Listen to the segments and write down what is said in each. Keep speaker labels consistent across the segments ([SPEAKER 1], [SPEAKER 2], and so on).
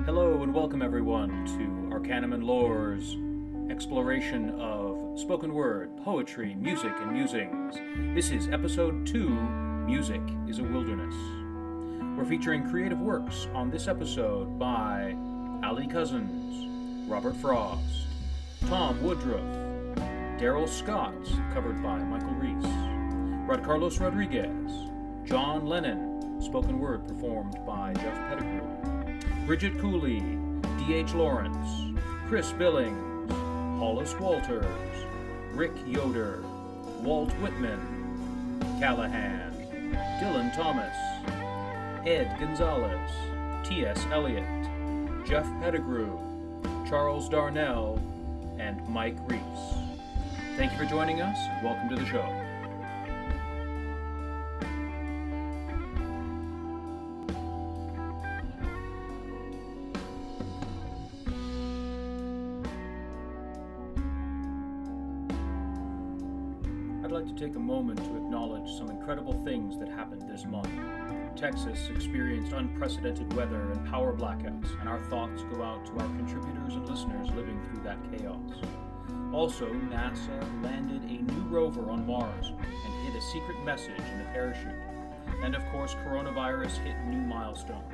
[SPEAKER 1] Hello and welcome everyone to Arcanum and Lore's exploration of spoken word, poetry, music, and musings. This is episode 2, Music is a Wilderness. We're featuring creative works on this episode by Ali Cousins, Robert Frost, Tom Woodruff, Daryl Scott, covered by Michael Reese, Rod Carlos Rodriguez, John Lennon, spoken word performed by Jeff Pettigrew, Bridget Cooley, D.H. Lawrence, Chris Billings, Hollis Walters, Rick Yoder, Walt Whitman, Callahan, Dylan Thomas, Ed Gonzalez, T.S. Eliot, Jeff Pettigrew, Charles Darnell, and Mike Reese. Thank you for joining us, and welcome to the show. I'd like to take a moment to acknowledge some incredible things that happened this month. Texas experienced unprecedented weather and power blackouts, and our thoughts go out to our contributors and listeners living through that chaos. Also, NASA landed a new rover on Mars and hid a secret message in the parachute. And of course, coronavirus hit new milestones.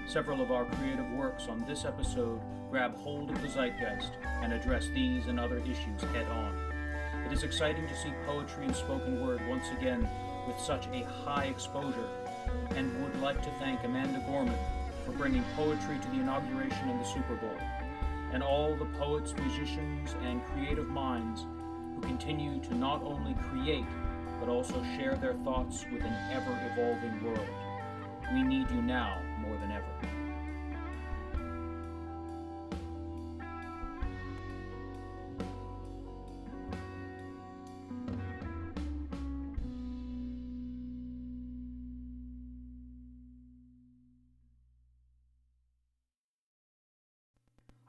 [SPEAKER 1] Several of our creative works on this episode grab hold of the zeitgeist and address these and other issues head on. It is exciting to see poetry and spoken word once again with such a high exposure, and would like to thank Amanda Gorman for bringing poetry to the inauguration and the Super Bowl, and all the poets, musicians, and creative minds who continue to not only create, but also share their thoughts with an ever-evolving world. We need you now more than ever.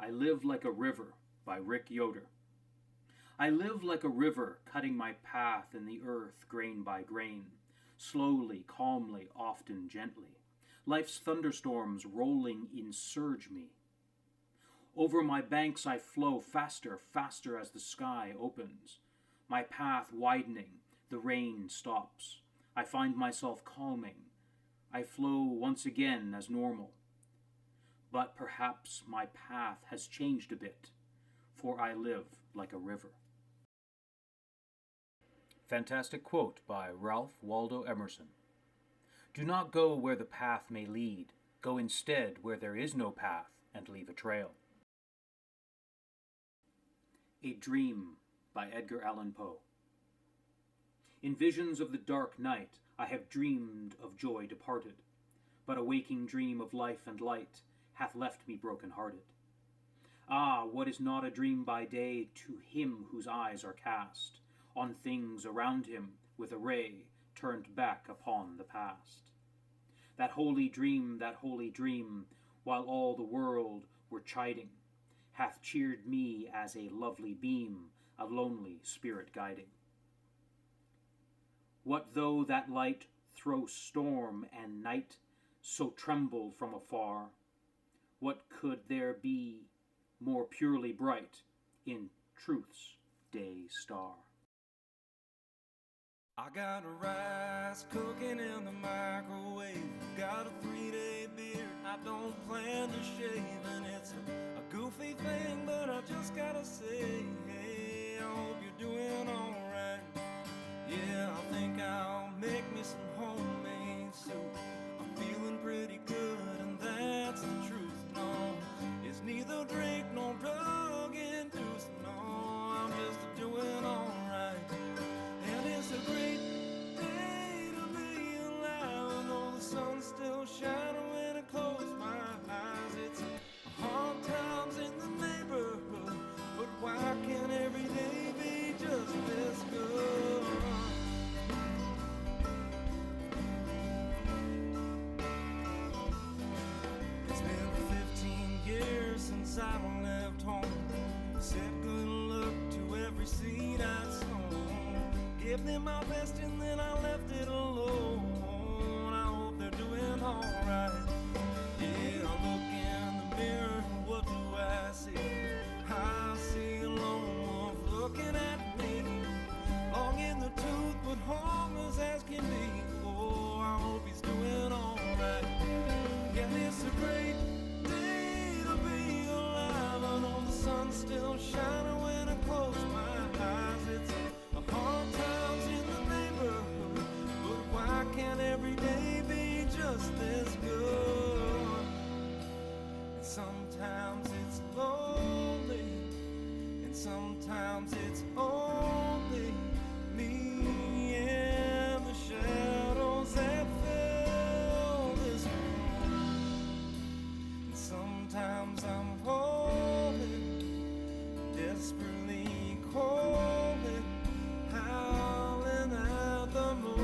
[SPEAKER 1] I Live Like a River by Rick Yoder. I live like a river, cutting my path in the earth grain by grain, slowly, calmly, often gently. Life's thunderstorms rolling insurge me. Over my banks I flow faster, faster as the sky opens. My path widening, the rain stops. I find myself calming. I flow once again as normal. But perhaps my path has changed a bit, for I live like a river. Fantastic quote by Ralph Waldo Emerson. Do not go where the path may lead. Go instead where there is no path and leave a trail. A Dream by Edgar Allan Poe. In visions of the dark night I have dreamed of joy departed, but a waking dream of life and light hath left me broken-hearted. Ah, what is not a dream by day to him whose eyes are cast on things around him with a ray turned back upon the past. That holy dream, while all the world were chiding, hath cheered me as a lovely beam, a lonely spirit guiding. What though that light throw storm and night so trembled from afar? What could there be more purely bright in truth's day star?
[SPEAKER 2] I got a rice cooking in the microwave, got a 3-day beard I don't plan to shave, and it's a goofy thing, but I just gotta say, hey, I hope you're doing alright. Yeah, I think I'll make me some homemade soup. I'm feeling pretty good, and that's the truth. No, it's neither drink nor drug induced. No, I'm just doing alright. And it's a great day to be alive. Though the sun's still shining when I close my eyes. It's hard times in the neighborhood, but why can't every day be just this good? It's been 15 years since I left home. Said good luck to every seed I'd sown. Gave them my best and then I left it alone. I hope they're doing alright. Yeah, I look in the mirror still shining when I close my eyes. It's a hard times in the neighborhood, but why can't every day be just this good? And sometimes it's lonely, and sometimes it's only me and the shadows that fill this room. And sometimes I'm holding, desperately calling, howling at the moon.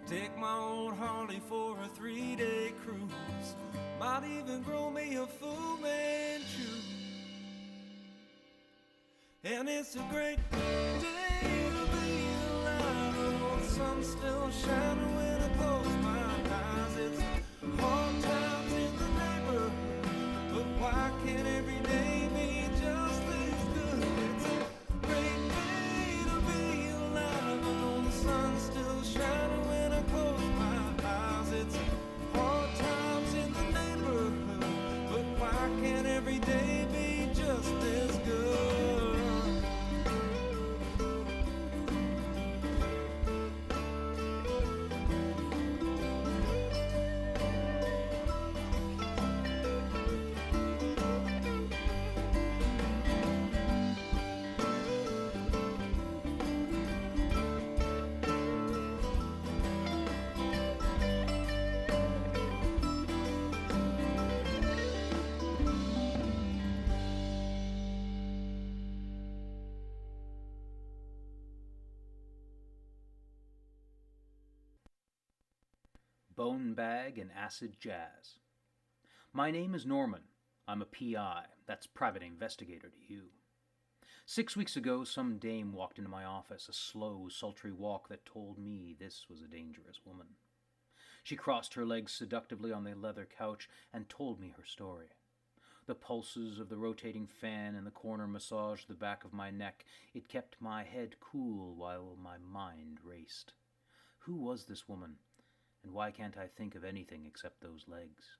[SPEAKER 2] Take my old Harley for a 3-day cruise. Might even grow me a Fu Manchu. And it's a great day to be alive. Oh, the sun's still shining when I close my eyes. It's hard times in the neighborhood, but why can't every day be just as good? It's a great day to be alive. Oh, the sun's still shining when I close my eyes. It's hard times in the neighborhood, but why can't every day be just as good?
[SPEAKER 1] Bone Bag and Acid Jazz. My name is Norman. I'm a PI, that's private investigator to you. 6 weeks ago, some dame walked into my office, a slow, sultry walk that told me this was a dangerous woman. She crossed her legs seductively on the leather couch and told me her story. The pulses of the rotating fan in the corner massaged the back of my neck. It kept my head cool while my mind raced. Who was this woman? And why can't I think of anything except those legs?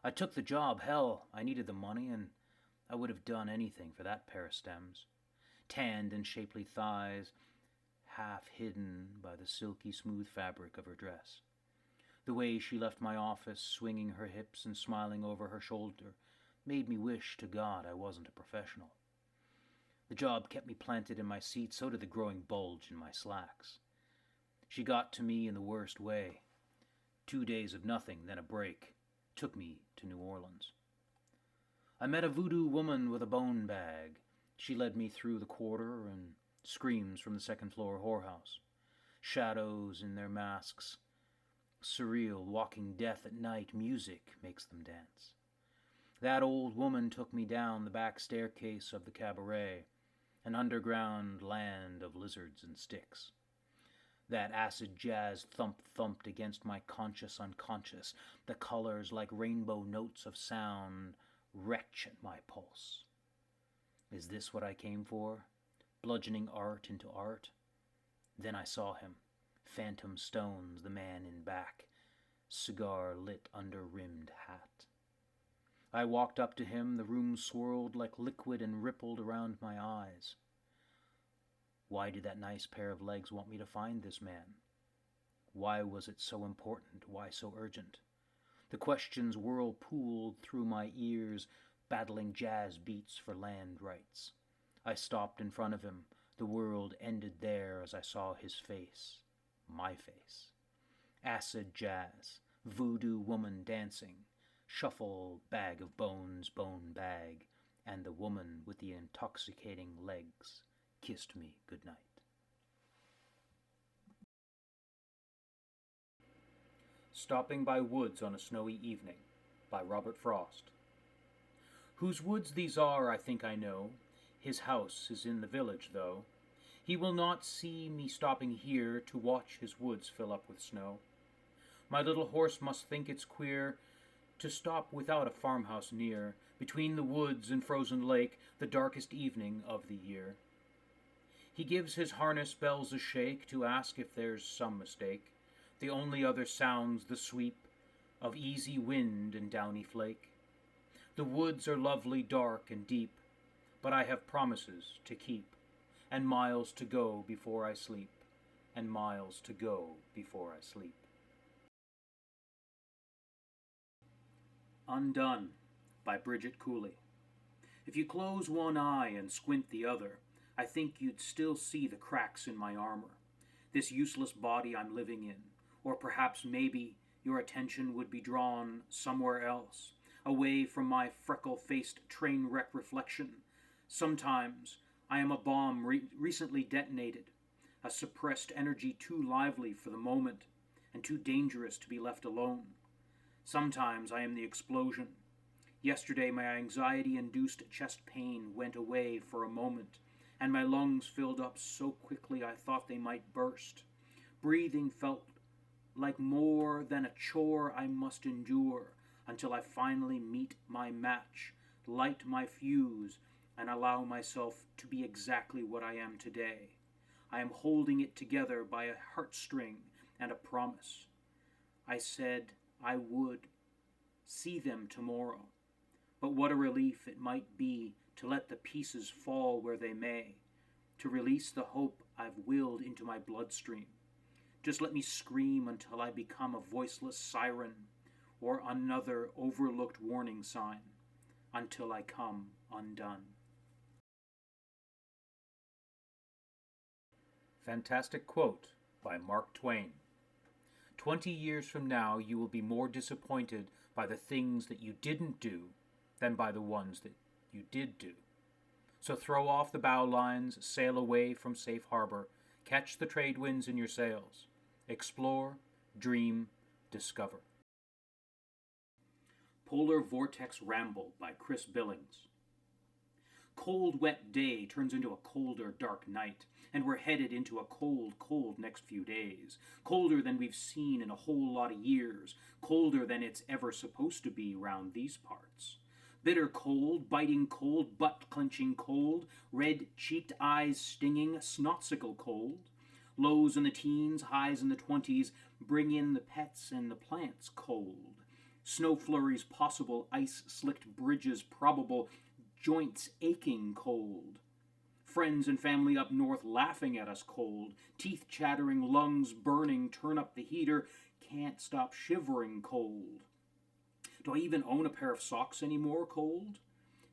[SPEAKER 1] I took the job. Hell, I needed the money, and I would have done anything for that pair of stems. Tanned and shapely thighs, half hidden by the silky smooth fabric of her dress. The way she left my office, swinging her hips and smiling over her shoulder, made me wish to God I wasn't a professional. The job kept me planted in my seat, so did the growing bulge in my slacks. She got to me in the worst way. 2 days of nothing, then a break, took me to New Orleans. I met a voodoo woman with a bone bag. She led me through the quarter and screams from the second-floor whorehouse. Shadows in their masks. Surreal, walking death at night. Music makes them dance. That old woman took me down the back staircase of the cabaret, an underground land of lizards and sticks. That acid jazz thumped against my conscious unconscious, the colors like rainbow notes of sound retch at my pulse. Is this what I came for? Bludgeoning art into art? Then I saw him. Phantom Stones, the man in back, cigar lit under rimmed hat. I walked up to him. The room swirled like liquid and rippled around my eyes. Why did that nice pair of legs want me to find this man? Why was it so important? Why so urgent? The questions whirlpooled through my ears, battling jazz beats for land rights. I stopped in front of him. The world ended there as I saw his face. My face. Acid jazz, voodoo woman dancing, shuffle, bag of bones, bone bag, and the woman with the intoxicating legs kissed me goodnight. Stopping by Woods on a Snowy Evening, by Robert Frost. Whose woods these are I think I know. His house is in the village, though. He will not see me stopping here to watch his woods fill up with snow. My little horse must think it's queer to stop without a farmhouse near, between the woods and frozen lake, the darkest evening of the year. He gives his harness bells a shake to ask if there's some mistake. The only other sound's the sweep of easy wind and downy flake. The woods are lovely, dark, and deep, but I have promises to keep, and miles to go before I sleep, and miles to go before I sleep. Undone, by Bridget Cooley. If you close one eye and squint the other, I think you'd still see the cracks in my armor, this useless body I'm living in. Or perhaps maybe your attention would be drawn somewhere else, away from my freckle-faced train wreck reflection. Sometimes I am a bomb recently detonated, a suppressed energy too lively for the moment and too dangerous to be left alone. Sometimes I am the explosion. Yesterday my anxiety-induced chest pain went away for a moment, and my lungs filled up so quickly I thought they might burst. Breathing felt like more than a chore I must endure until I finally meet my match, light my fuse, and allow myself to be exactly what I am today. I am holding it together by a heartstring and a promise. I said I would see them tomorrow, but what a relief it might be to let the pieces fall where they may, to release the hope I've willed into my bloodstream. Just let me scream until I become a voiceless siren or another overlooked warning sign, until I come undone. Fantastic quote by Mark Twain. 20 years from now, you will be more disappointed by the things that you didn't do than by the ones that you did do. So throw off the bow lines, sail away from safe harbor, catch the trade winds in your sails. Explore, dream, discover. Polar Vortex Ramble by Chris Billings. Cold, wet day turns into a colder, dark night, and we're headed into a cold, cold next few days. Colder than we've seen in a whole lot of years. Colder than it's ever supposed to be round these parts. Bitter cold, biting cold, butt-clenching cold, red-cheeked eyes stinging, snotsicle cold. Lows in the teens, highs in the 20s, bring in the pets and the plants cold. Snow flurries possible, ice-slicked bridges probable, joints aching cold. Friends and family up north laughing at us cold, teeth chattering, lungs burning, turn up the heater, can't stop shivering cold. Do I even own a pair of socks anymore cold?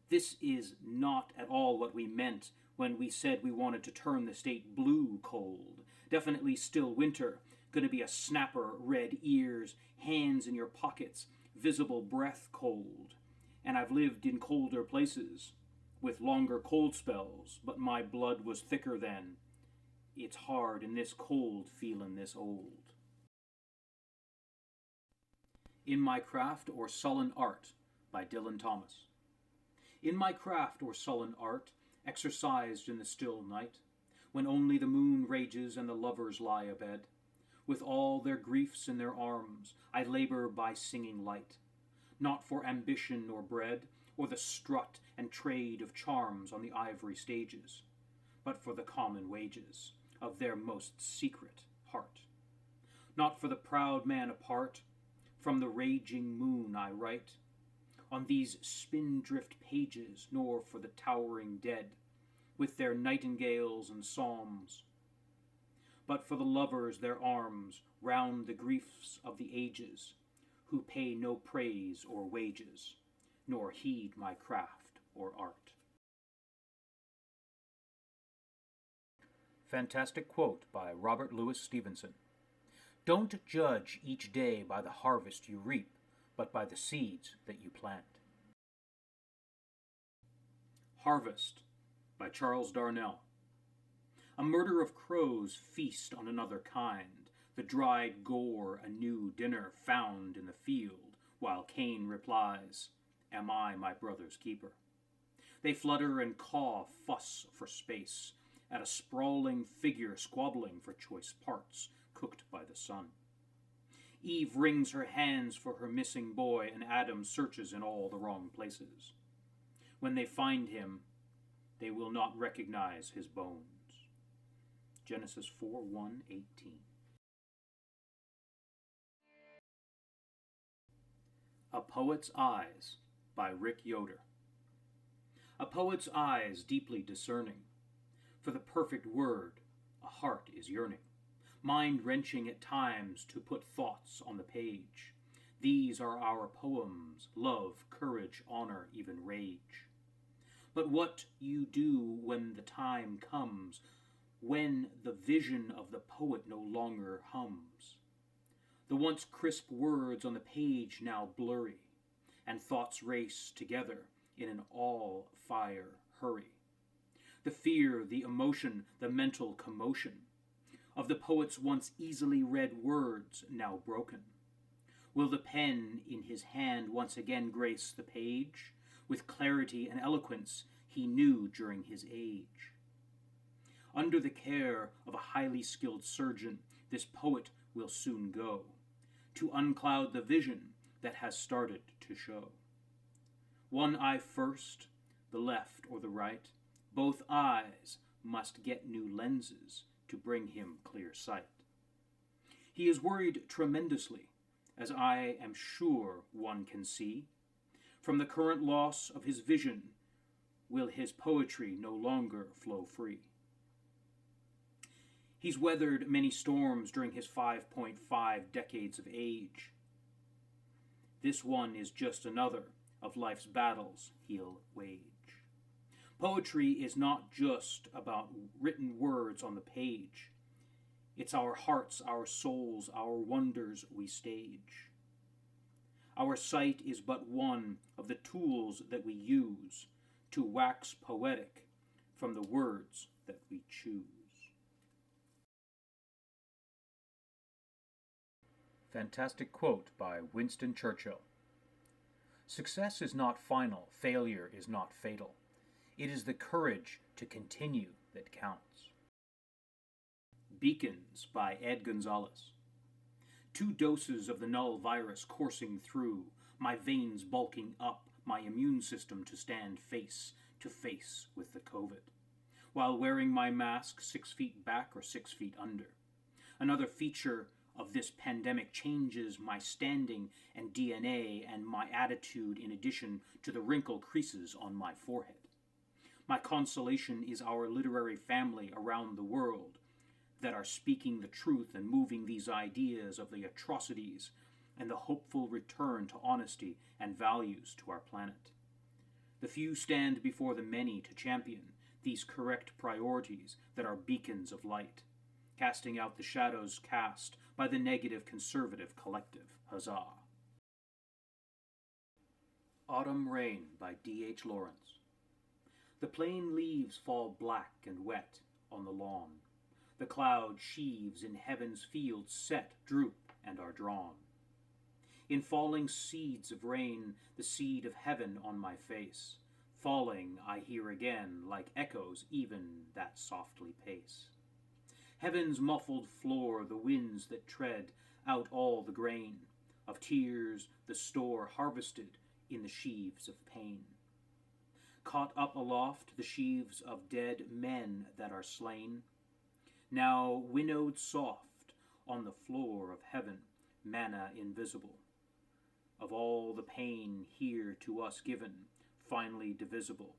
[SPEAKER 1] This is not at all what we meant when we said we wanted to turn the state blue cold. Definitely still winter. Gonna be a snapper, red ears, hands in your pockets, visible breath cold. And I've lived in colder places, with longer cold spells, but my blood was thicker then. It's hard in this cold feelin' this old. In My Craft or Sullen Art by Dylan Thomas. In my craft or sullen art, exercised in the still night, when only the moon rages and the lovers lie abed, with all their griefs in their arms, I labor by singing light, not for ambition nor bread, or the strut and trade of charms on the ivory stages, but for the common wages of their most secret heart. Not for the proud man apart, from the raging moon I write, on these spindrift pages, nor for the towering dead, with their nightingales and psalms, but for the lovers their arms round the griefs of the ages, who pay no praise or wages, nor heed my craft or art. Fantastic quote by Robert Louis Stevenson. Don't judge each day by the harvest you reap, but by the seeds that you plant. Harvest by Charles Darnell. A murder of crows feast on another kind. the dried gore a new dinner found in the field, while Cain replies, "Am I my brother's keeper?" They flutter and caw, fuss for space, at a sprawling figure squabbling for choice parts cooked by the sun. Eve wrings her hands for her missing boy, and Adam searches in all the wrong places. When they find him, they will not recognize his bones. Genesis 4:1-18. A Poet's Eyes by Rick Yoder. A poet's eyes deeply discerning. For the perfect word, a heart is yearning, mind-wrenching at times to put thoughts on the page. These are our poems, love, courage, honor, even rage. But what you do when the time comes, when the vision of the poet no longer hums. The once crisp words on the page now blurry, and thoughts race together in an all-fire hurry. The fear, the emotion, the mental commotion of the poet's once easily read words now broken. Will the pen in his hand once again grace the page with clarity and eloquence he knew during his age? Under the care of a highly skilled surgeon, this poet will soon go to uncloud the vision that has started to show. One eye first, the left or the right, both eyes must get new lenses to bring him clear sight. He is worried tremendously, as I am sure one can see. From the current loss of his vision, will his poetry no longer flow free? He's weathered many storms during his 5.5 decades of age. This one is just another of life's battles he'll wage. Poetry is not just about written words on the page. It's our hearts, our souls, our wonders we stage. Our sight is but one of the tools that we use to wax poetic from the words that we choose. Fantastic quote by Winston Churchill. Success is not final, failure is not fatal. It is the courage to continue that counts. Beacons by Edgar. 2 doses of the null virus coursing through, my veins bulking up, my immune system to stand face to face with the COVID, while wearing my mask 6 feet back or 6 feet under. Another feature of this pandemic changes my standing and DNA and my attitude in addition to the wrinkle creases on my forehead. My consolation is our literary family around the world that are speaking the truth and moving these ideas of the atrocities and the hopeful return to honesty and values to our planet. The few stand before the many to champion these correct priorities that are beacons of light, casting out the shadows cast by the negative conservative collective. Huzzah! Autumn Rain by D.H. Lawrence. The plain leaves fall black and wet on the lawn. The cloud sheaves in heaven's fields set, droop, and are drawn. In falling seeds of rain, the seed of heaven on my face, falling I hear again, like echoes even that softly pace. Heaven's muffled floor, the winds that tread out all the grain of tears, the store harvested in the sheaves of pain. Caught up aloft the sheaves of dead men that are slain, now winnowed soft on the floor of heaven, manna invisible. Of all the pain here to us given, finally divisible,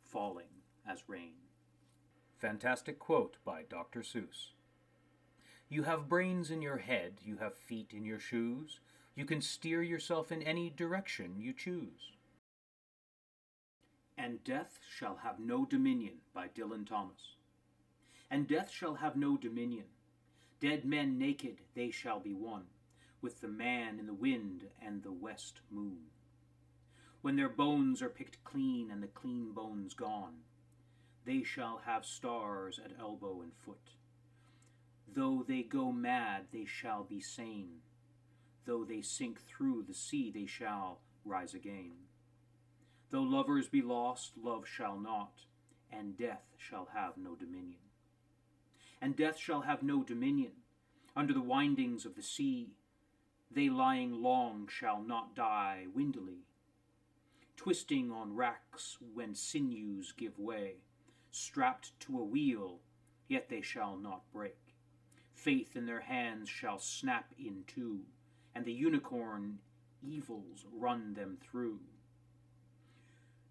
[SPEAKER 1] falling as rain. Fantastic quote by Dr. Seuss. You have brains in your head, you have feet in your shoes, you can steer yourself in any direction you choose. And Death Shall Have No Dominion by Dylan Thomas. And death shall have no dominion. Dead men naked they shall be one, with the man in the wind and the west moon. When their bones are picked clean and the clean bones gone, they shall have stars at elbow and foot. Though they go mad, they shall be sane. Though they sink through the sea, they shall rise again. Though lovers be lost, love shall not, and death shall have no dominion. And death shall have no dominion. Under the windings of the sea, they lying long shall not die windily. Twisting on racks when sinews give way, strapped to a wheel, yet they shall not break. Faith in their hands shall snap in two, and the unicorn evils run them through.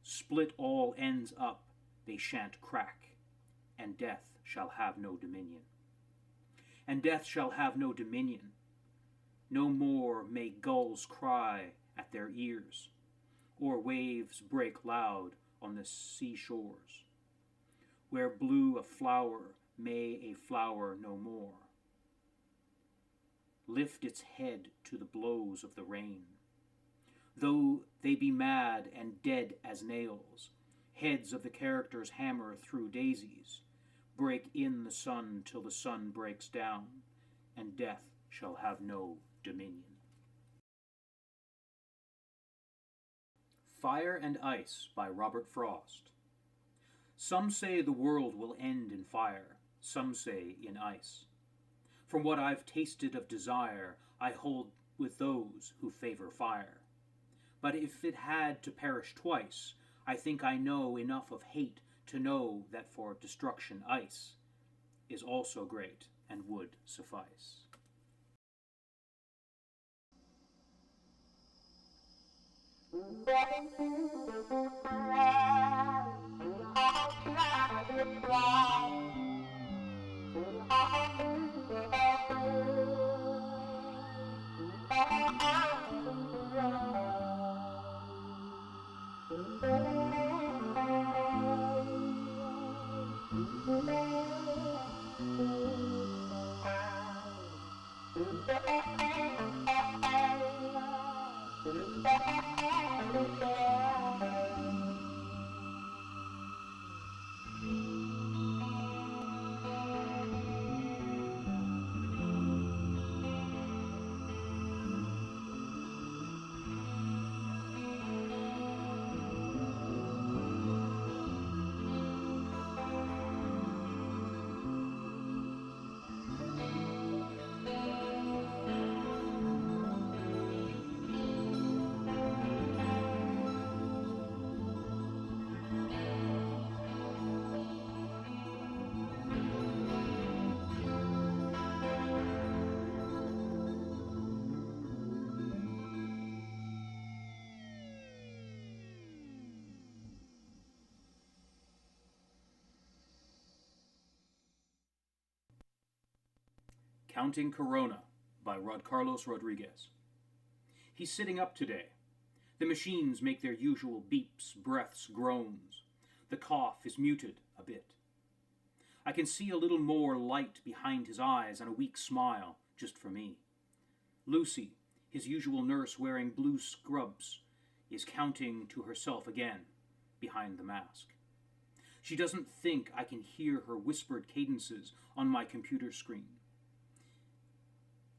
[SPEAKER 1] Split all ends up, they shan't crack, and death shall have no dominion. And death shall have no dominion. No more may gulls cry at their ears, or waves break loud on the seashores. Where blew a flower, may a flower no more lift its head to the blows of the rain. Though they be mad and dead as nails, heads of the characters hammer through daisies, break in the sun till the sun breaks down, and death shall have no dominion. Fire and Ice by Robert Frost. Some say the world will end in fire, some say in ice. From what I've tasted of desire, I hold with those who favor fire. But if it had to perish twice, I think I know enough of hate to know that for destruction ice is also great and would suffice. Counting Corona by Carlos Rodriguez. He's sitting up today. The machines make their usual beeps, breaths, groans. The cough is muted a bit. I can see a little more light behind his eyes and a weak smile, just for me. Lucy, his usual nurse wearing blue scrubs, is counting to herself again, behind the mask. She doesn't think I can hear her whispered cadences on my computer screen.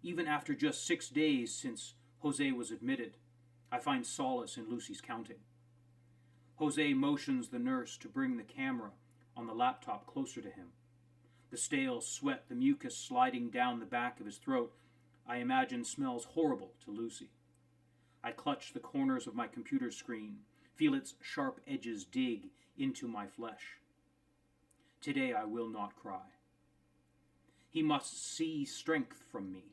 [SPEAKER 1] Even after just 6 days since Jose was admitted, I find solace in Lucy's counting. Jose motions the nurse to bring the camera on the laptop closer to him. The stale sweat, the mucus sliding down the back of his throat, I imagine smells horrible to Lucy. I clutch the corners of my computer screen, feel its sharp edges dig into my flesh. Today I will not cry. He must see strength from me.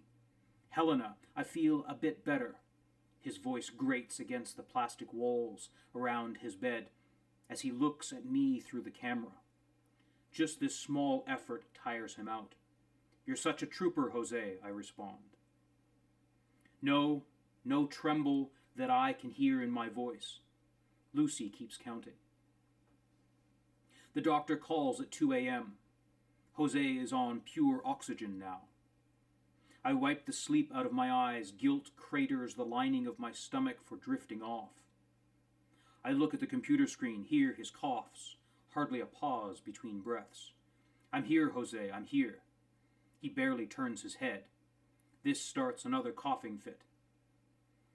[SPEAKER 1] Helena, I feel a bit better. His voice grates against the plastic walls around his bed as he looks at me through the camera. Just this small effort tires him out. You're such a trooper, Jose, I respond. No tremble that I can hear in my voice. Lucy keeps counting. The doctor calls at 2 a.m. Jose is on pure oxygen now. I wipe the sleep out of my eyes. Guilt craters the lining of my stomach for drifting off. I look at the computer screen, hear his coughs, hardly a pause between breaths. I'm here, Jose, I'm here. He barely turns his head. This starts another coughing fit.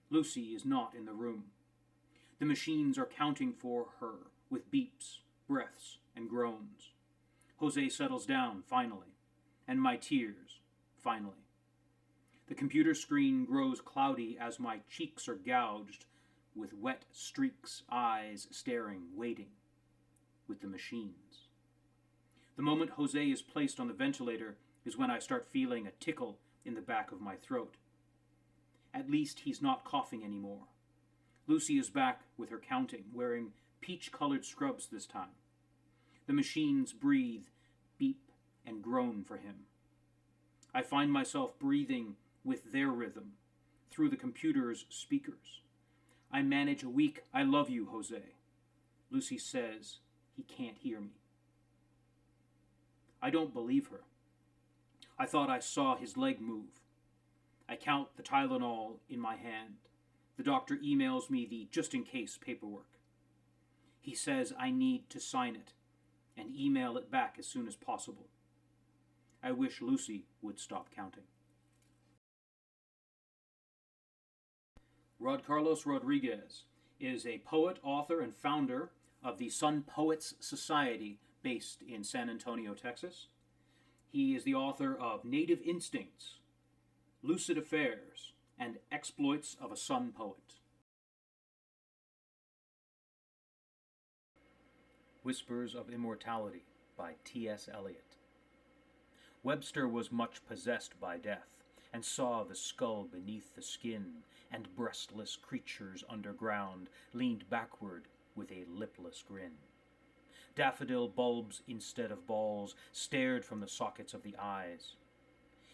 [SPEAKER 1] Lucy is not in the room. The machines are counting for her with beeps, breaths, and groans. Jose settles down, finally, and my tears, finally. The computer screen grows cloudy as my cheeks are gouged with wet streaks, eyes staring, waiting, with the machines. The moment Jose is placed on the ventilator is when I start feeling a tickle in the back of my throat. At least he's not coughing anymore. Lucy is back with her counting, wearing peach-colored scrubs this time. The machines breathe, beep, and groan for him. I find myself breathing with their rhythm, through the computer's speakers. I manage a weak "I love you, Jose." Lucy says he can't hear me. I don't believe her. I thought I saw his leg move. I count the Tylenol in my hand. The doctor emails me the just-in-case paperwork. He says I need to sign it and email it back as soon as possible. I wish Lucy would stop counting. Rod Carlos Rodriguez is a poet, author, and founder of the Sun Poets Society based in San Antonio, Texas. He is the author of Native Instincts, Lucid Affairs, and Exploits of a Sun Poet. Whispers of Immortality by T.S. Eliot. Webster was much possessed by death, and saw the skull beneath the skin, and breastless creatures underground leaned backward with a lipless grin. Daffodil bulbs instead of balls stared from the sockets of the eyes.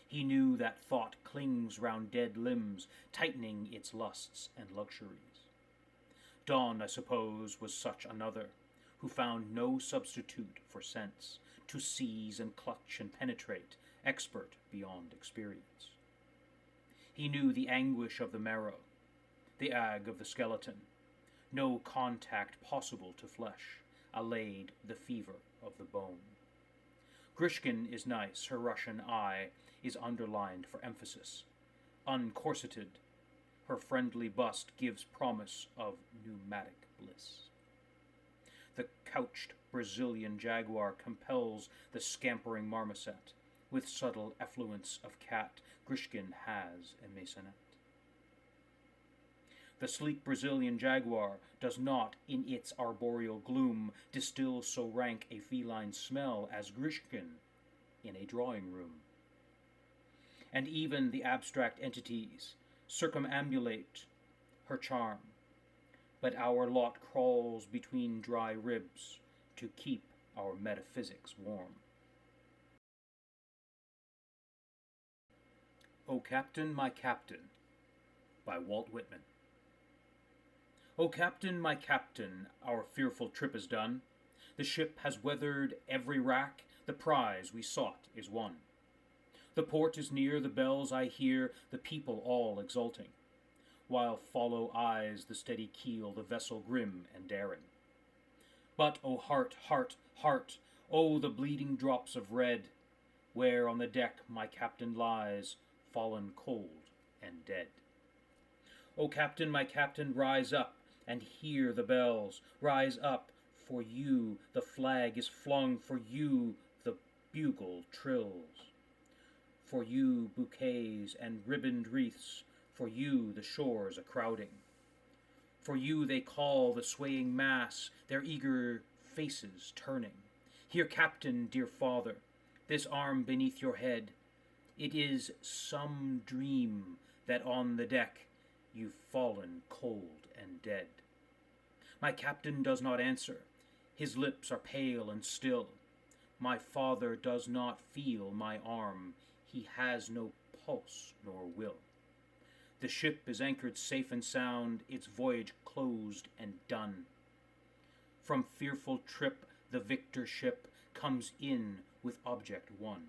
[SPEAKER 1] He knew that thought clings round dead limbs, tightening its lusts and luxuries. Dawn, I suppose, was such another, who found no substitute for sense, to seize and clutch and penetrate, expert beyond experience. He knew the anguish of the marrow, the ag of the skeleton, no contact possible to flesh, allayed the fever of the bone. Grishkin is nice, her Russian eye is underlined for emphasis. Uncorseted, her friendly bust gives promise of pneumatic bliss. The couched Brazilian jaguar compels the scampering marmoset. With subtle effluence of cat, Grishkin has a maisonette. The sleek Brazilian jaguar does not, in its arboreal gloom, distill so rank a feline smell as Grishkin in a drawing room. And even the abstract entities circumambulate her charm, but our lot crawls between dry ribs to keep our metaphysics warm. O Captain, My Captain, by Walt Whitman. O Captain, my Captain, our fearful trip is done. The ship has weathered every rack, the prize we sought is won. The port is near, the bells I hear, the people all exulting, while follow eyes the steady keel, the vessel grim and daring. But, O heart, heart, heart, O the bleeding drops of red, where on the deck my captain lies, fallen cold and dead. O Captain, my Captain, rise up and hear the bells. Rise up, for you the flag is flung, for you the bugle trills. For you bouquets and ribboned wreaths, for you the shores a crowding. For you they call the swaying mass, their eager faces turning. Here, Captain, dear father, this arm beneath your head. It is some dream that on the deck you've fallen cold and dead. My captain does not answer. His lips are pale and still. My father does not feel my arm. He has no pulse nor will. The ship is anchored safe and sound, its voyage closed and done. From fearful trip the victor ship comes in with object won.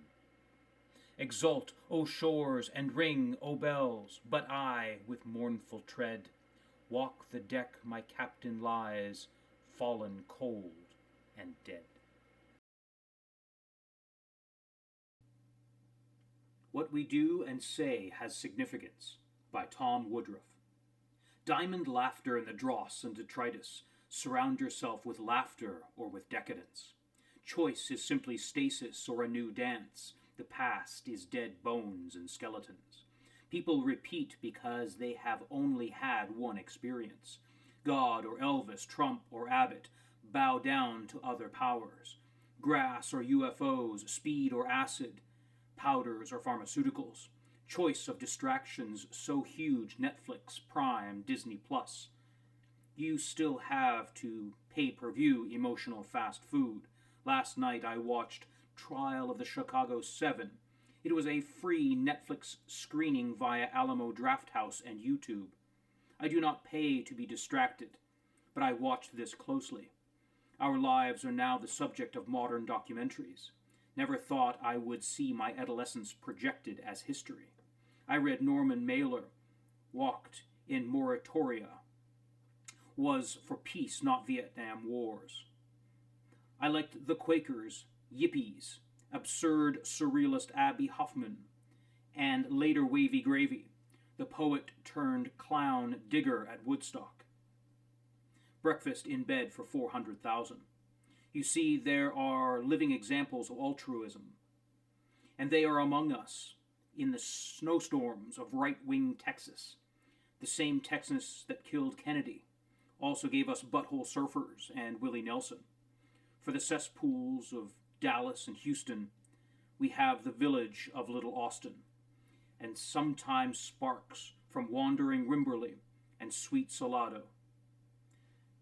[SPEAKER 1] Exult, O shores, and ring, O bells, but I, with mournful tread, walk the deck my captain lies, fallen cold and dead. What We Do and Say Has Significance by Tom Woodruff. Diamond laughter in the dross and detritus. Surround yourself with laughter or with decadence. Choice is simply stasis or a new dance. The past is dead bones and skeletons. People repeat because they have only had one experience. God or Elvis, Trump or Abbott bow down to other powers. Grass or UFOs, speed or acid, powders or pharmaceuticals. Choice of distractions so huge, Netflix, Prime, Disney+. You still have to pay-per-view emotional fast food. Last night I watched Trial of the Chicago 7. It was a free Netflix screening via Alamo Drafthouse and YouTube. I do not pay to be distracted, but I watched this closely. Our lives are now the subject of modern documentaries. Never thought I would see my adolescence projected as history. I read Norman Mailer, walked in moratoria, was for peace, not Vietnam wars. I liked the Quakers, Yippies, absurd surrealist Abby Hoffman, and later Wavy Gravy, the poet turned clown digger at Woodstock. Breakfast in bed for 400,000. You see, there are living examples of altruism, and they are among us in the snowstorms of right-wing Texas. The same Texas that killed Kennedy also gave us butthole surfers and Willie Nelson. For the cesspools of Dallas and Houston, we have the village of Little Austin, and sometimes sparks from wandering Wimberley and sweet Salado.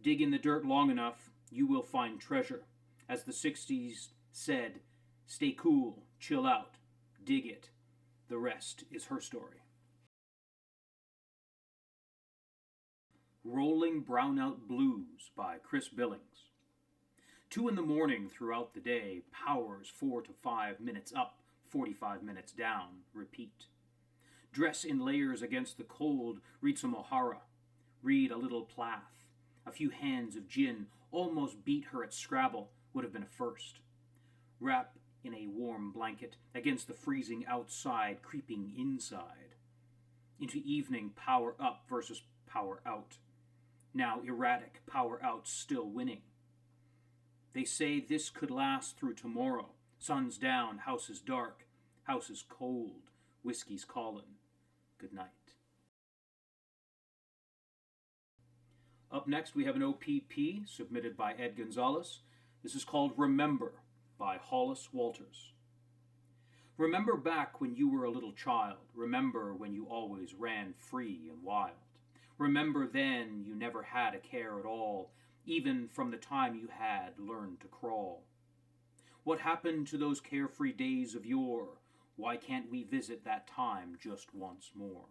[SPEAKER 1] Dig in the dirt long enough, you will find treasure. As the 60s said, stay cool, chill out, dig it. The rest is her story. Rolling Brownout Blues by Chris Billings. 2 a.m. throughout the day, powers 4 to 5 minutes up, 45 minutes down, repeat. Dress in layers against the cold, read some O'Hara, read a little Plath. A few hands of gin, almost beat her at Scrabble, would have been a first. Wrap in a warm blanket against the freezing outside, creeping inside. Into evening, power up versus power out. Now erratic, power out still winning. They say this could last through tomorrow. Sun's down, house is dark, house is cold, whiskey's callin'. Good night. Up next, we have an OPP submitted by Ed Gonzalez. This is called Remember by Hollis Walters. Remember back when you were a little child. Remember when you always ran free and wild. Remember then you never had a care at all, even from the time you had learned to crawl. What happened to those carefree days of yore? Why can't we visit that time just once more?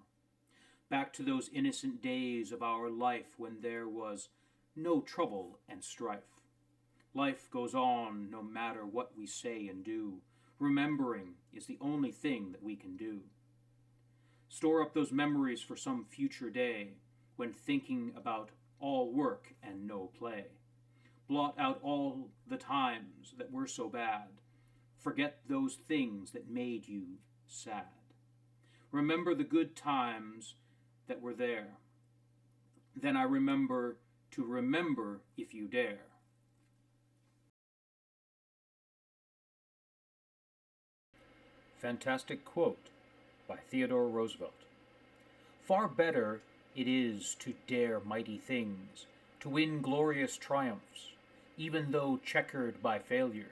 [SPEAKER 1] Back to those innocent days of our life when there was no trouble and strife. Life goes on no matter what we say and do. Remembering is the only thing that we can do. Store up those memories for some future day when thinking about all work and no play. Blot out all the times that were so bad. Forget those things that made you sad. Remember the good times that were there. Then I remember to remember if you dare. Fantastic quote by Theodore Roosevelt. Far better it is to dare mighty things, to win glorious triumphs, even though checkered by failure,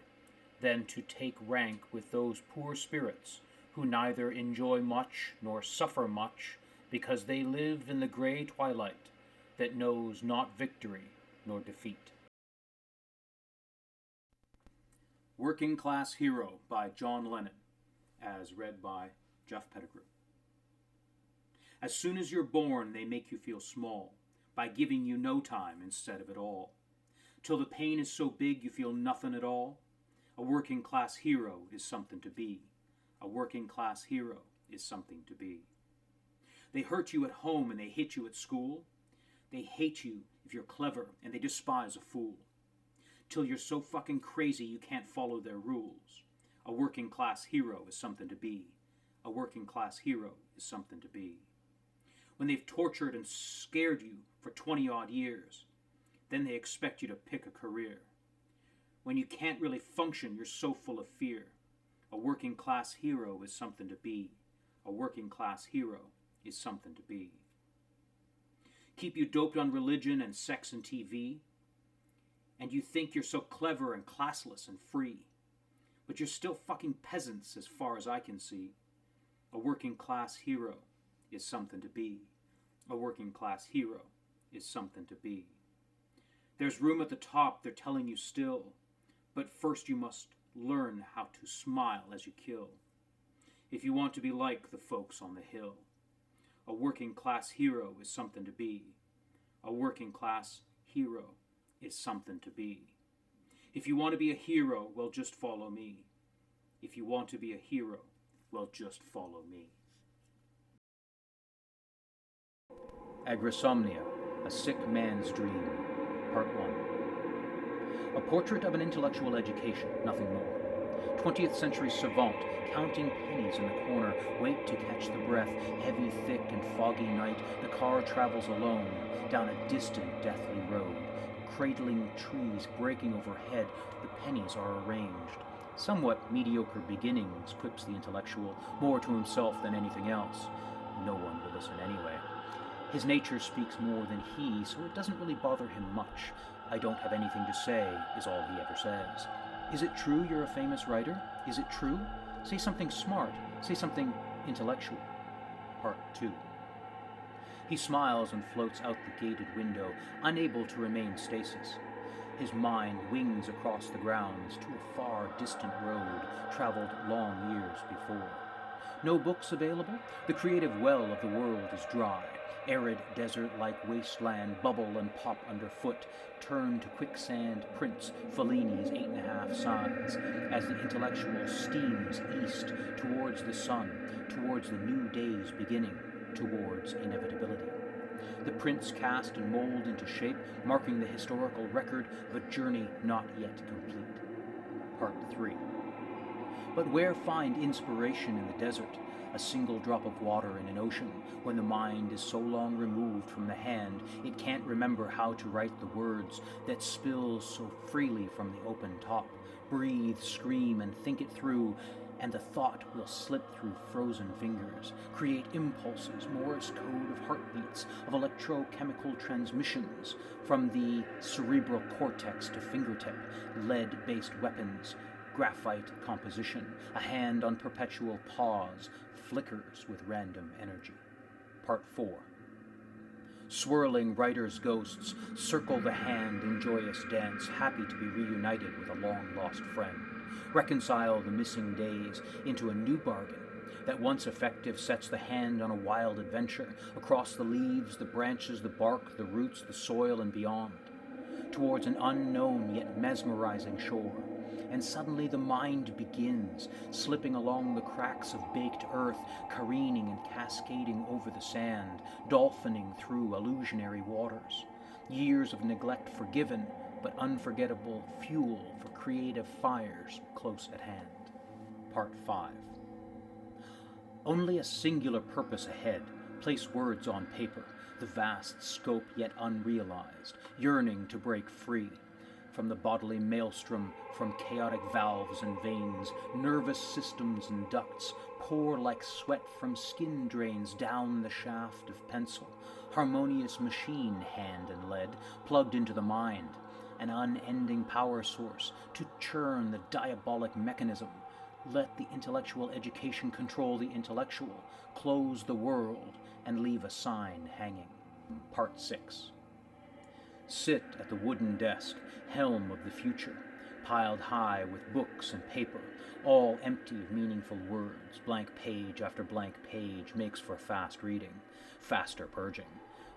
[SPEAKER 1] than to take rank with those poor spirits who neither enjoy much nor suffer much, because they live in the gray twilight that knows not victory nor defeat. Working Class Hero by John Lennon, as read by Jeff Pettigrew. As soon as you're born, they make you feel small by giving you no time instead of it all. Till the pain is so big you feel nothing at all. A working class hero is something to be. A working class hero is something to be. They hurt you at home and they hit you at school. They hate you if you're clever and they despise a fool. Till you're so fucking crazy you can't follow their rules. A working class hero is something to be. A working class hero is something to be. When they've tortured and scared you for 20-odd years, then they expect you to pick a career. When you can't really function, you're so full of fear. A working class hero is something to be. A working class hero is something to be. Keep you doped on religion and sex and TV, and you think you're so clever and classless and free. But you're still fucking peasants as far as I can see. A working class hero is something to be. A working class hero is something to be. There's room at the top, they're telling you still, but first you must learn how to smile as you kill. If you want to be like the folks on the hill. A working class hero is something to be. A working class hero is something to be. If you want to be a hero, well, just follow me. If you want to be a hero, well, just follow me. Agrosomnia, A Sick Man's Dream, Part 1. A portrait of an intellectual education, nothing more. 20th century savant, counting pennies in the corner, wait to catch the breath. Heavy, thick, and foggy night, the car travels alone down a distant, deathly road. Cradling trees breaking overhead, the pennies are arranged. Somewhat mediocre beginnings, quips the intellectual, more to himself than anything else. No one will listen anyway. His nature speaks more than he, so it doesn't really bother him much. I don't have anything to say, is all he ever says. Is it true you're a famous writer? Is it true? Say something smart. Say something intellectual. Part 2. He smiles and floats out the gated window, unable to remain stasis. His mind wings across the grounds to a far distant road traveled long years before. No books available? The creative well of the world is dry. Arid desert-like wasteland bubble and pop underfoot, turn to quicksand prints Fellini's 8.5 size, as the intellectual steams east towards the sun, towards the new day's beginning, towards inevitability. The prints cast and mold into shape, marking the historical record of a journey not yet complete. Part 3. But where find inspiration in the desert? A single drop of water in an ocean, when the mind is so long removed from the hand it can't remember how to write the words that spill so freely from the open top. Breathe, scream, and think it through, and the thought will slip through frozen fingers, create impulses, Morse code of heartbeats, of electrochemical transmissions, from the cerebral cortex to fingertip, lead-based weapons, graphite composition, a hand on perpetual pause, flickers with random energy. Part 4. Swirling writers' ghosts circle the hand in joyous dance, happy to be reunited with a long-lost friend. Reconcile the missing days into a new bargain that, once effective, sets the hand on a wild adventure across the leaves, the branches, the bark, the roots, the soil, and beyond, towards an unknown yet mesmerizing shore. And suddenly the mind begins, slipping along the cracks of baked earth, careening and cascading over the sand, dolphining through illusionary waters. Years of neglect forgiven, but unforgettable fuel for creative fires close at hand. Part 5. Only a singular purpose ahead. Place words on paper, the vast scope yet unrealized, yearning to break free. From the bodily maelstrom, from chaotic valves and veins, nervous systems and ducts pour like sweat from skin drains down the shaft of pencil, harmonious machine hand and lead plugged into the mind, an unending power source to churn the diabolic mechanism. Let the intellectual education control the intellectual, close the world, and leave a sign hanging. Part 6. Sit at the wooden desk, helm of the future, piled high with books and paper, all empty of meaningful words. Blank page after blank page makes for fast reading, faster purging.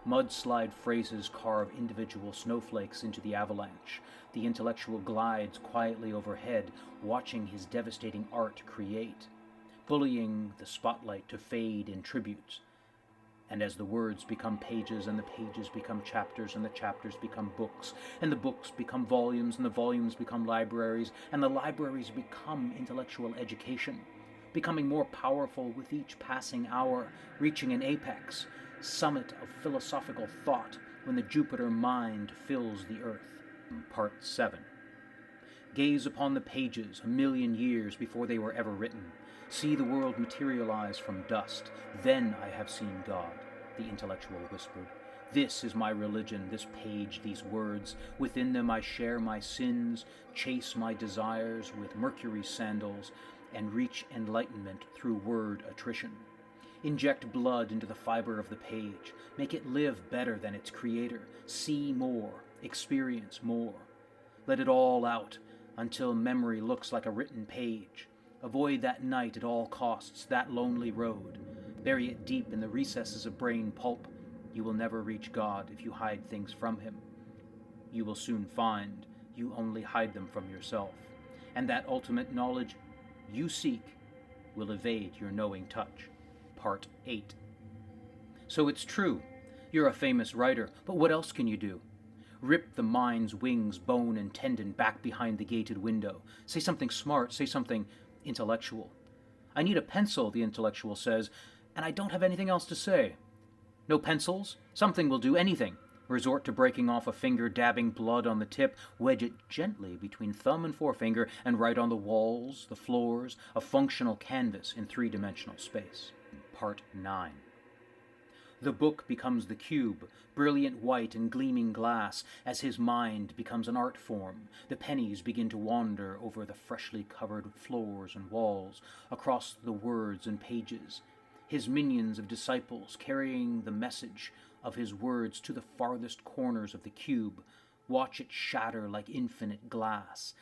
[SPEAKER 1] Mudslide phrases carve individual snowflakes into the avalanche. The intellectual glides quietly overhead, watching his devastating art create, bullying the spotlight to fade in tributes. And as the words become pages, and the pages become chapters, and the chapters become books, and the books become volumes, and the volumes become libraries, and the libraries become intellectual education, becoming more powerful with each passing hour, reaching an apex, summit of philosophical thought when the Jupiter mind fills the earth. Part 7. Gaze upon the pages 1,000,000 years before they were ever written. See the world materialize from dust. Then I have seen God, the intellectual whispered. This is my religion, this page, these words. Within them I share my sins, chase my desires with Mercury's sandals, and reach enlightenment through word attrition. Inject blood into the fiber of the page. Make it live better than its creator. See more, experience more. Let it all out until memory looks like a written page. Avoid that night at all costs, that lonely road. Bury it deep in the recesses of brain pulp. You will never reach God if you hide things from him. You will soon find you only hide them from yourself, and that ultimate knowledge you seek will evade your knowing touch. Part 8. So it's true, you're a famous writer, but what else can you do? Rip the mind's wings, bone and tendon back behind the gated window. Say something smart, say something intellectual. I need a pencil, the intellectual says, and I don't have anything else to say. No pencils? Something will do, anything. Resort to breaking off a finger, dabbing blood on the tip, wedge it gently between thumb and forefinger, and write on the walls, the floors, a functional canvas in three-dimensional space. Part 9. The book becomes the cube, brilliant white and gleaming glass, as his mind becomes an art form. The pennies begin to wander over the freshly covered floors and walls, across the words and pages. His minions of disciples carrying the message of his words to the farthest corners of the cube, watch it shatter like infinite glass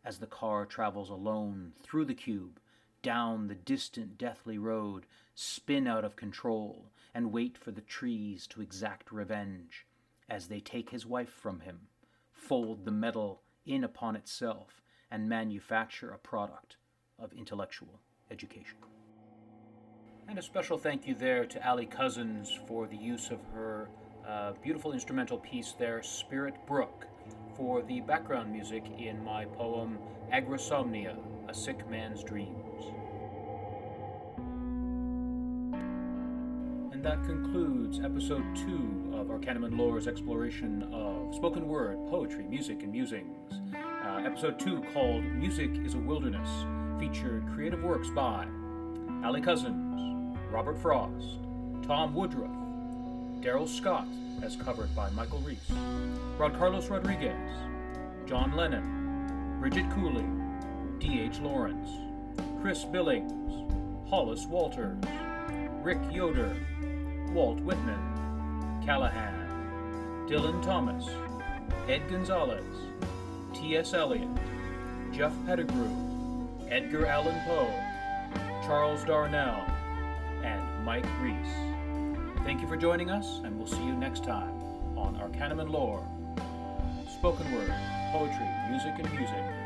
[SPEAKER 1] as the car travels alone through the cube, down the distant deathly road, spin out of control, and wait for the trees to exact revenge as they take his wife from him, fold the metal in upon itself, and manufacture a product of intellectual education. And a special thank you there to Allie Cousins for the use of her beautiful instrumental piece there, Spirit Brook, for the background music in my poem Agrosomnia, A Sick Man's Dreams. And that concludes episode 2 of Arcanum and Lore's exploration of spoken word, poetry, music, and musings. Episode 2, called Music is a Wilderness, featured creative works by Allie Cousins, Robert Frost, Tom Woodruff, Daryl Scott, as covered by Michael Reese, Rod Carlos Rodriguez, John Lennon, Bridget Cooley, D.H. Lawrence, Chris Billings, Hollis Walters, Rick Yoder, Walt Whitman, Callahan, Dylan Thomas, Ed Gonzalez, T.S. Eliot, Jeff Pettigrew, Edgar Allan Poe, Charles Darnell, and Mike Reese. Thank you for joining us, and we'll see you next time on Arcanum and Lore, spoken word, poetry, music, and musings.